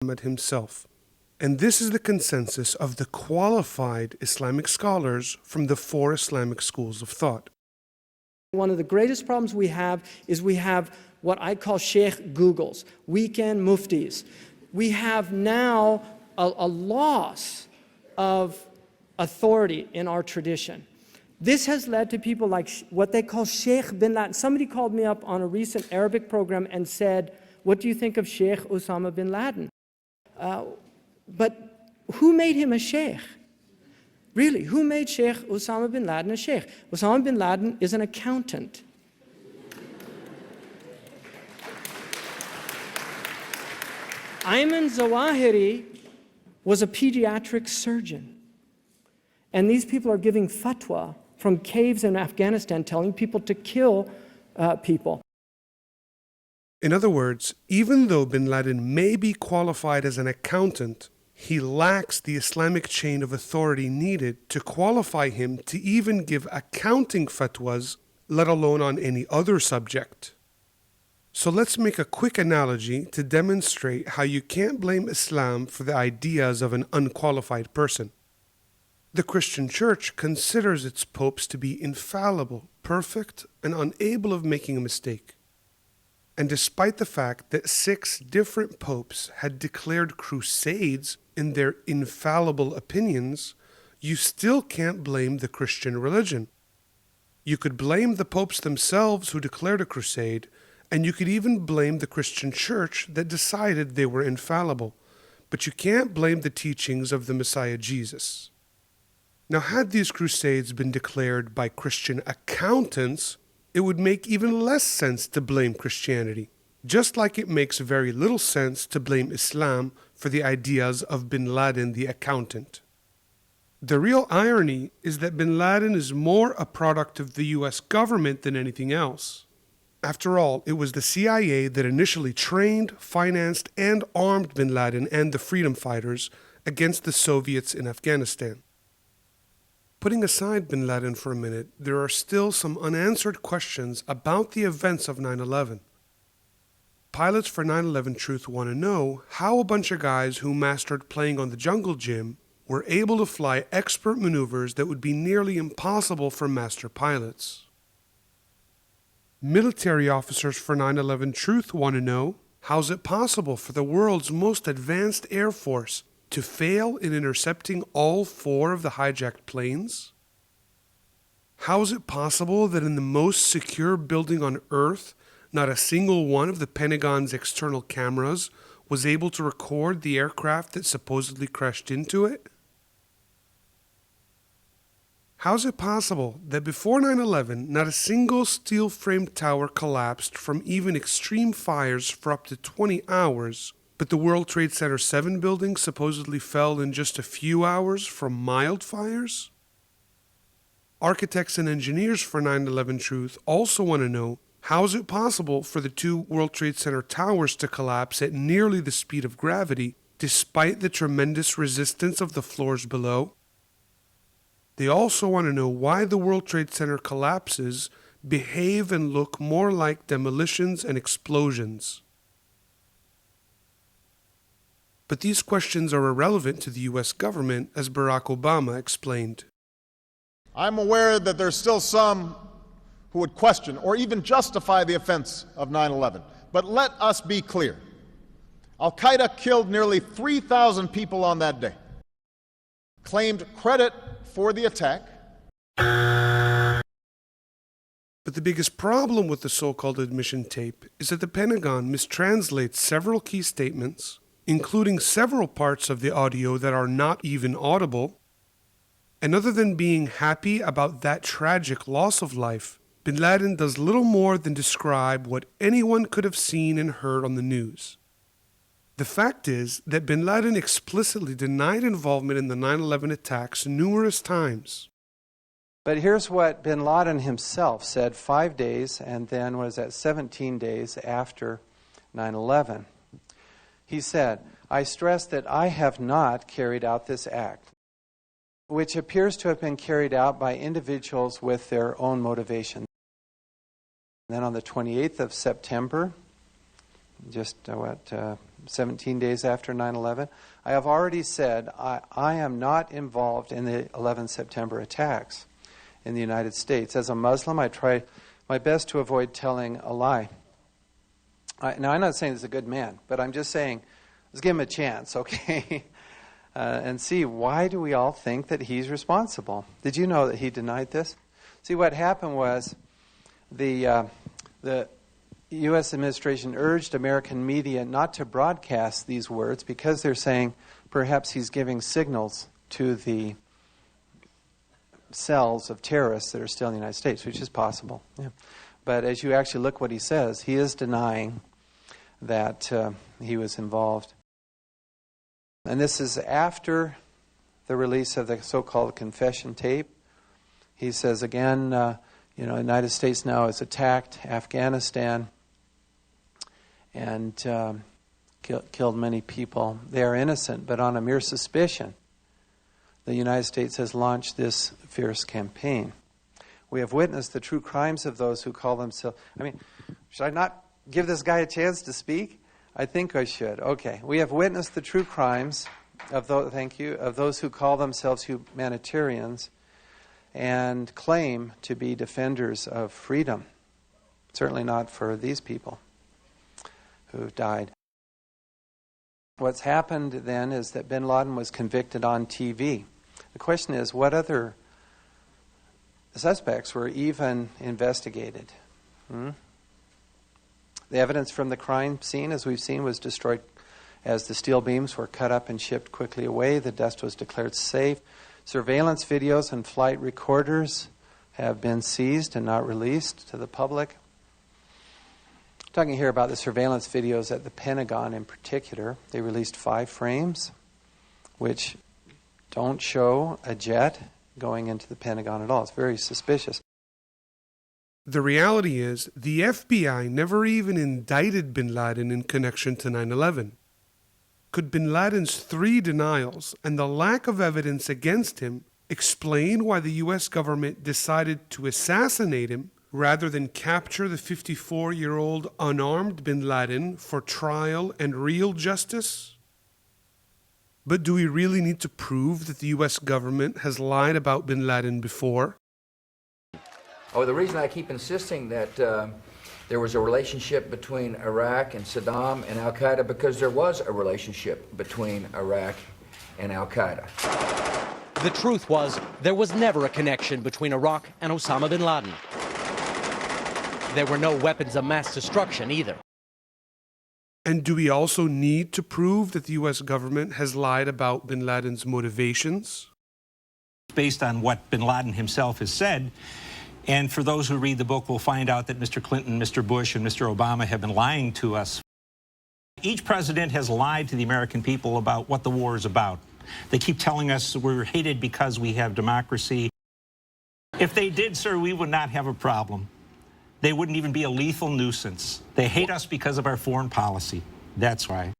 Muhammad himself. And this is the consensus of the qualified Islamic scholars from the 4 Islamic schools of thought. One of the greatest problems we have is we have what I call Sheikh Googles, weekend muftis. We have now a loss of authority in our tradition. This has led to people like what they call Sheikh bin Laden. Somebody called me up on a recent Arabic program and said, "What do you think of Sheikh Osama bin Laden?" But who made him a sheikh? Really, who made Sheikh Osama bin Laden a sheikh? Osama bin Laden is an accountant. Ayman Zawahiri was a pediatric surgeon. And these people are giving fatwa from caves in Afghanistan telling people to kill people. In other words, even though bin Laden may be qualified as an accountant, he lacks the Islamic chain of authority needed to qualify him to even give accounting fatwas, let alone on any other subject. So let's make a quick analogy to demonstrate how you can't blame Islam for the ideas of an unqualified person. The Christian Church considers its popes to be infallible, perfect, and unable of making a mistake. And despite the fact that 6 different popes had declared crusades in their infallible opinions, you still can't blame the Christian religion. You could blame the popes themselves who declared a crusade, and you could even blame the Christian Church that decided they were infallible. But you can't blame the teachings of the Messiah Jesus. Now, had these crusades been declared by Christian accountants, it would make even less sense to blame Christianity, just like it makes very little sense to blame Islam for the ideas of bin Laden the accountant. The real irony is that bin Laden is more a product of the US government than anything else. After all, it was the CIA that initially trained, financed, and armed bin Laden and the freedom fighters against the Soviets in Afghanistan. Putting aside bin Laden for a minute, there are still some unanswered questions about the events of 9/11. Pilots for 9/11 Truth want to know how a bunch of guys who mastered playing on the jungle gym were able to fly expert maneuvers that would be nearly impossible for master pilots. Military officers for 9/11 Truth want to know, how's it possible for the world's most advanced air force to fail in intercepting all 4 of the hijacked planes? How is it possible that in the most secure building on Earth, not a single one of the Pentagon's external cameras was able to record the aircraft that supposedly crashed into it? How is it possible that before 9/11, not a single steel-framed tower collapsed from even extreme fires for up to 20 hours, but the World Trade Center 7 building supposedly fell in just a few hours from mild fires? Architects and engineers for 9/11 Truth also want to know, how is it possible for the 2 World Trade Center towers to collapse at nearly the speed of gravity, despite the tremendous resistance of the floors below? They also want to know why the World Trade Center collapses behave and look more like demolitions and explosions. But these questions are irrelevant to the US government, as Barack Obama explained. I'm aware that there's still some who would question or even justify the offense of 9/11. But let us be clear. Al-Qaeda killed nearly 3,000 people on that day, claimed credit for the attack. But the biggest problem with the so-called admission tape is that the Pentagon mistranslates several key statements, including several parts of the audio that are not even audible. And other than being happy about that tragic loss of life, bin Laden does little more than describe what anyone could have seen and heard on the news. The fact is that bin Laden explicitly denied involvement in the 9/11 attacks numerous times. But here's what bin Laden himself said 5 days and then 17 days after 9/11. He said, "I stress that I have not carried out this act, which appears to have been carried out by individuals with their own motivation." Then on the 28th of September, just 17 days after 9/11. I have already said I am not involved in the 11 September attacks in the United States. As a Muslim, I try my best to avoid telling a lie. Now, I'm not saying he's a good man, but I'm just saying, let's give him a chance, okay? And see, why do we all think that he's responsible? Did you know that he denied this? See, what happened was the U.S. administration urged American media not to broadcast these words because they're saying perhaps he's giving signals to the cells of terrorists that are still in the United States, which is possible. Yeah. But as you actually look what he says, he is denying that he was involved. And this is after the release of the so-called confession tape. He says again, the United States now has attacked Afghanistan and killed many people. They are innocent, but on a mere suspicion, the United States has launched this fierce campaign. We have witnessed the true crimes of those who call themselves... should I not give this guy a chance to speak? I think I should. Okay. We have witnessed the true crimes of those who call themselves humanitarians and claim to be defenders of freedom. Certainly not for these people who died. What's happened then is that bin Laden was convicted on TV. The question is, what other suspects were even investigated? The evidence from the crime scene, as we've seen, was destroyed as the steel beams were cut up and shipped quickly away. The dust was declared safe. Surveillance videos and flight recorders have been seized and not released to the public. I'm talking here about the surveillance videos at the Pentagon in particular. They released 5 frames, which don't show a jet going into the Pentagon at all. It's very suspicious. The reality is, the FBI never even indicted bin Laden in connection to 9/11. Could bin Laden's 3 denials and the lack of evidence against him explain why the U.S. government decided to assassinate him rather than capture the 54-year-old unarmed bin Laden for trial and real justice? But do we really need to prove that the U.S. government has lied about bin Laden before? Oh, the reason I keep insisting that there was a relationship between Iraq and Saddam and Al-Qaeda, because there was a relationship between Iraq and Al-Qaeda. The truth was, there was never a connection between Iraq and Osama bin Laden. There were no weapons of mass destruction either. And do we also need to prove that the U.S. government has lied about bin Laden's motivations? Based on what bin Laden himself has said, and for those who read the book will find out that Mr. Clinton, Mr. Bush, and Mr. Obama have been lying to us. Each president has lied to the American people about what the war is about. They keep telling us we're hated because we have democracy. If they did, sir, we would not have a problem. They wouldn't even be a lethal nuisance. They hate us because of our foreign policy. That's why.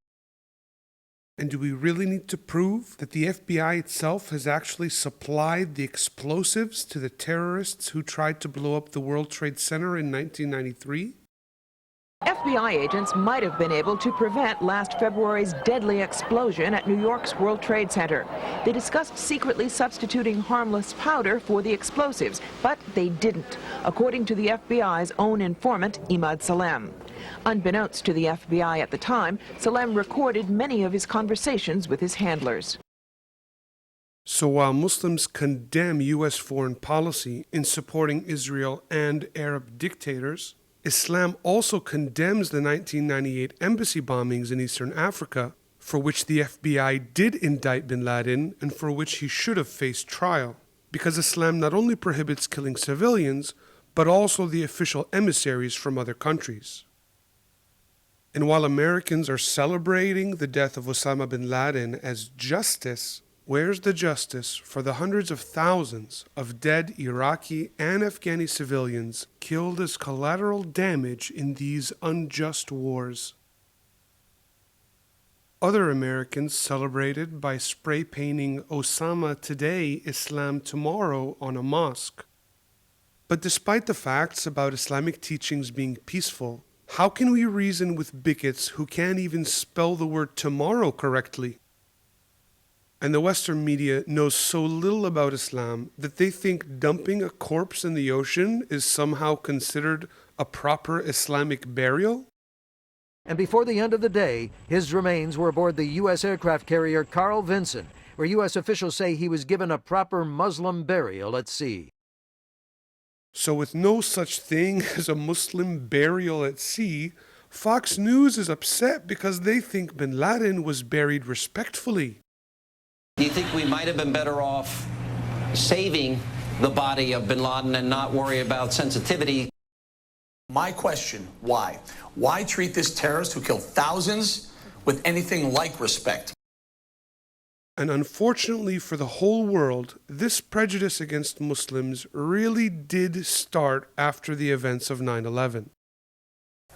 And do we really need to prove that the FBI itself has actually supplied the explosives to the terrorists who tried to blow up the World Trade Center in 1993? FBI agents might have been able to prevent last February's deadly explosion at New York's World Trade Center. They discussed secretly substituting harmless powder for the explosives, but they didn't, according to the FBI's own informant, Imad Salem. Unbeknownst to the FBI at the time, Salem recorded many of his conversations with his handlers. So while Muslims condemn U.S. foreign policy in supporting Israel and Arab dictators, Islam also condemns the 1998 embassy bombings in Eastern Africa, for which the FBI did indict bin Laden and for which he should have faced trial, because Islam not only prohibits killing civilians, but also the official emissaries from other countries. And while Americans are celebrating the death of Osama bin Laden as justice, where's the justice for the hundreds of thousands of dead Iraqi and Afghani civilians killed as collateral damage in these unjust wars? Other Americans celebrated by spray painting Osama today, Islam tomorrow on a mosque. But despite the facts about Islamic teachings being peaceful, How can we reason with bigots who can't even spell the word tomorrow correctly? And the Western media knows so little about Islam that they think dumping a corpse in the ocean is somehow considered a proper Islamic burial? And before the end of the day, his remains were aboard the U.S. aircraft carrier Carl Vinson, where U.S. officials say he was given a proper Muslim burial at sea. So with no such thing as a Muslim burial at sea, Fox News is upset because they think bin Laden was buried respectfully. Do you think we might have been better off saving the body of bin Laden and not worry about sensitivity? My question, why? Why treat this terrorist who killed thousands with anything like respect? And unfortunately for the whole world, this prejudice against Muslims really did start after the events of 9/11.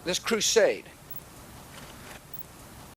This crusade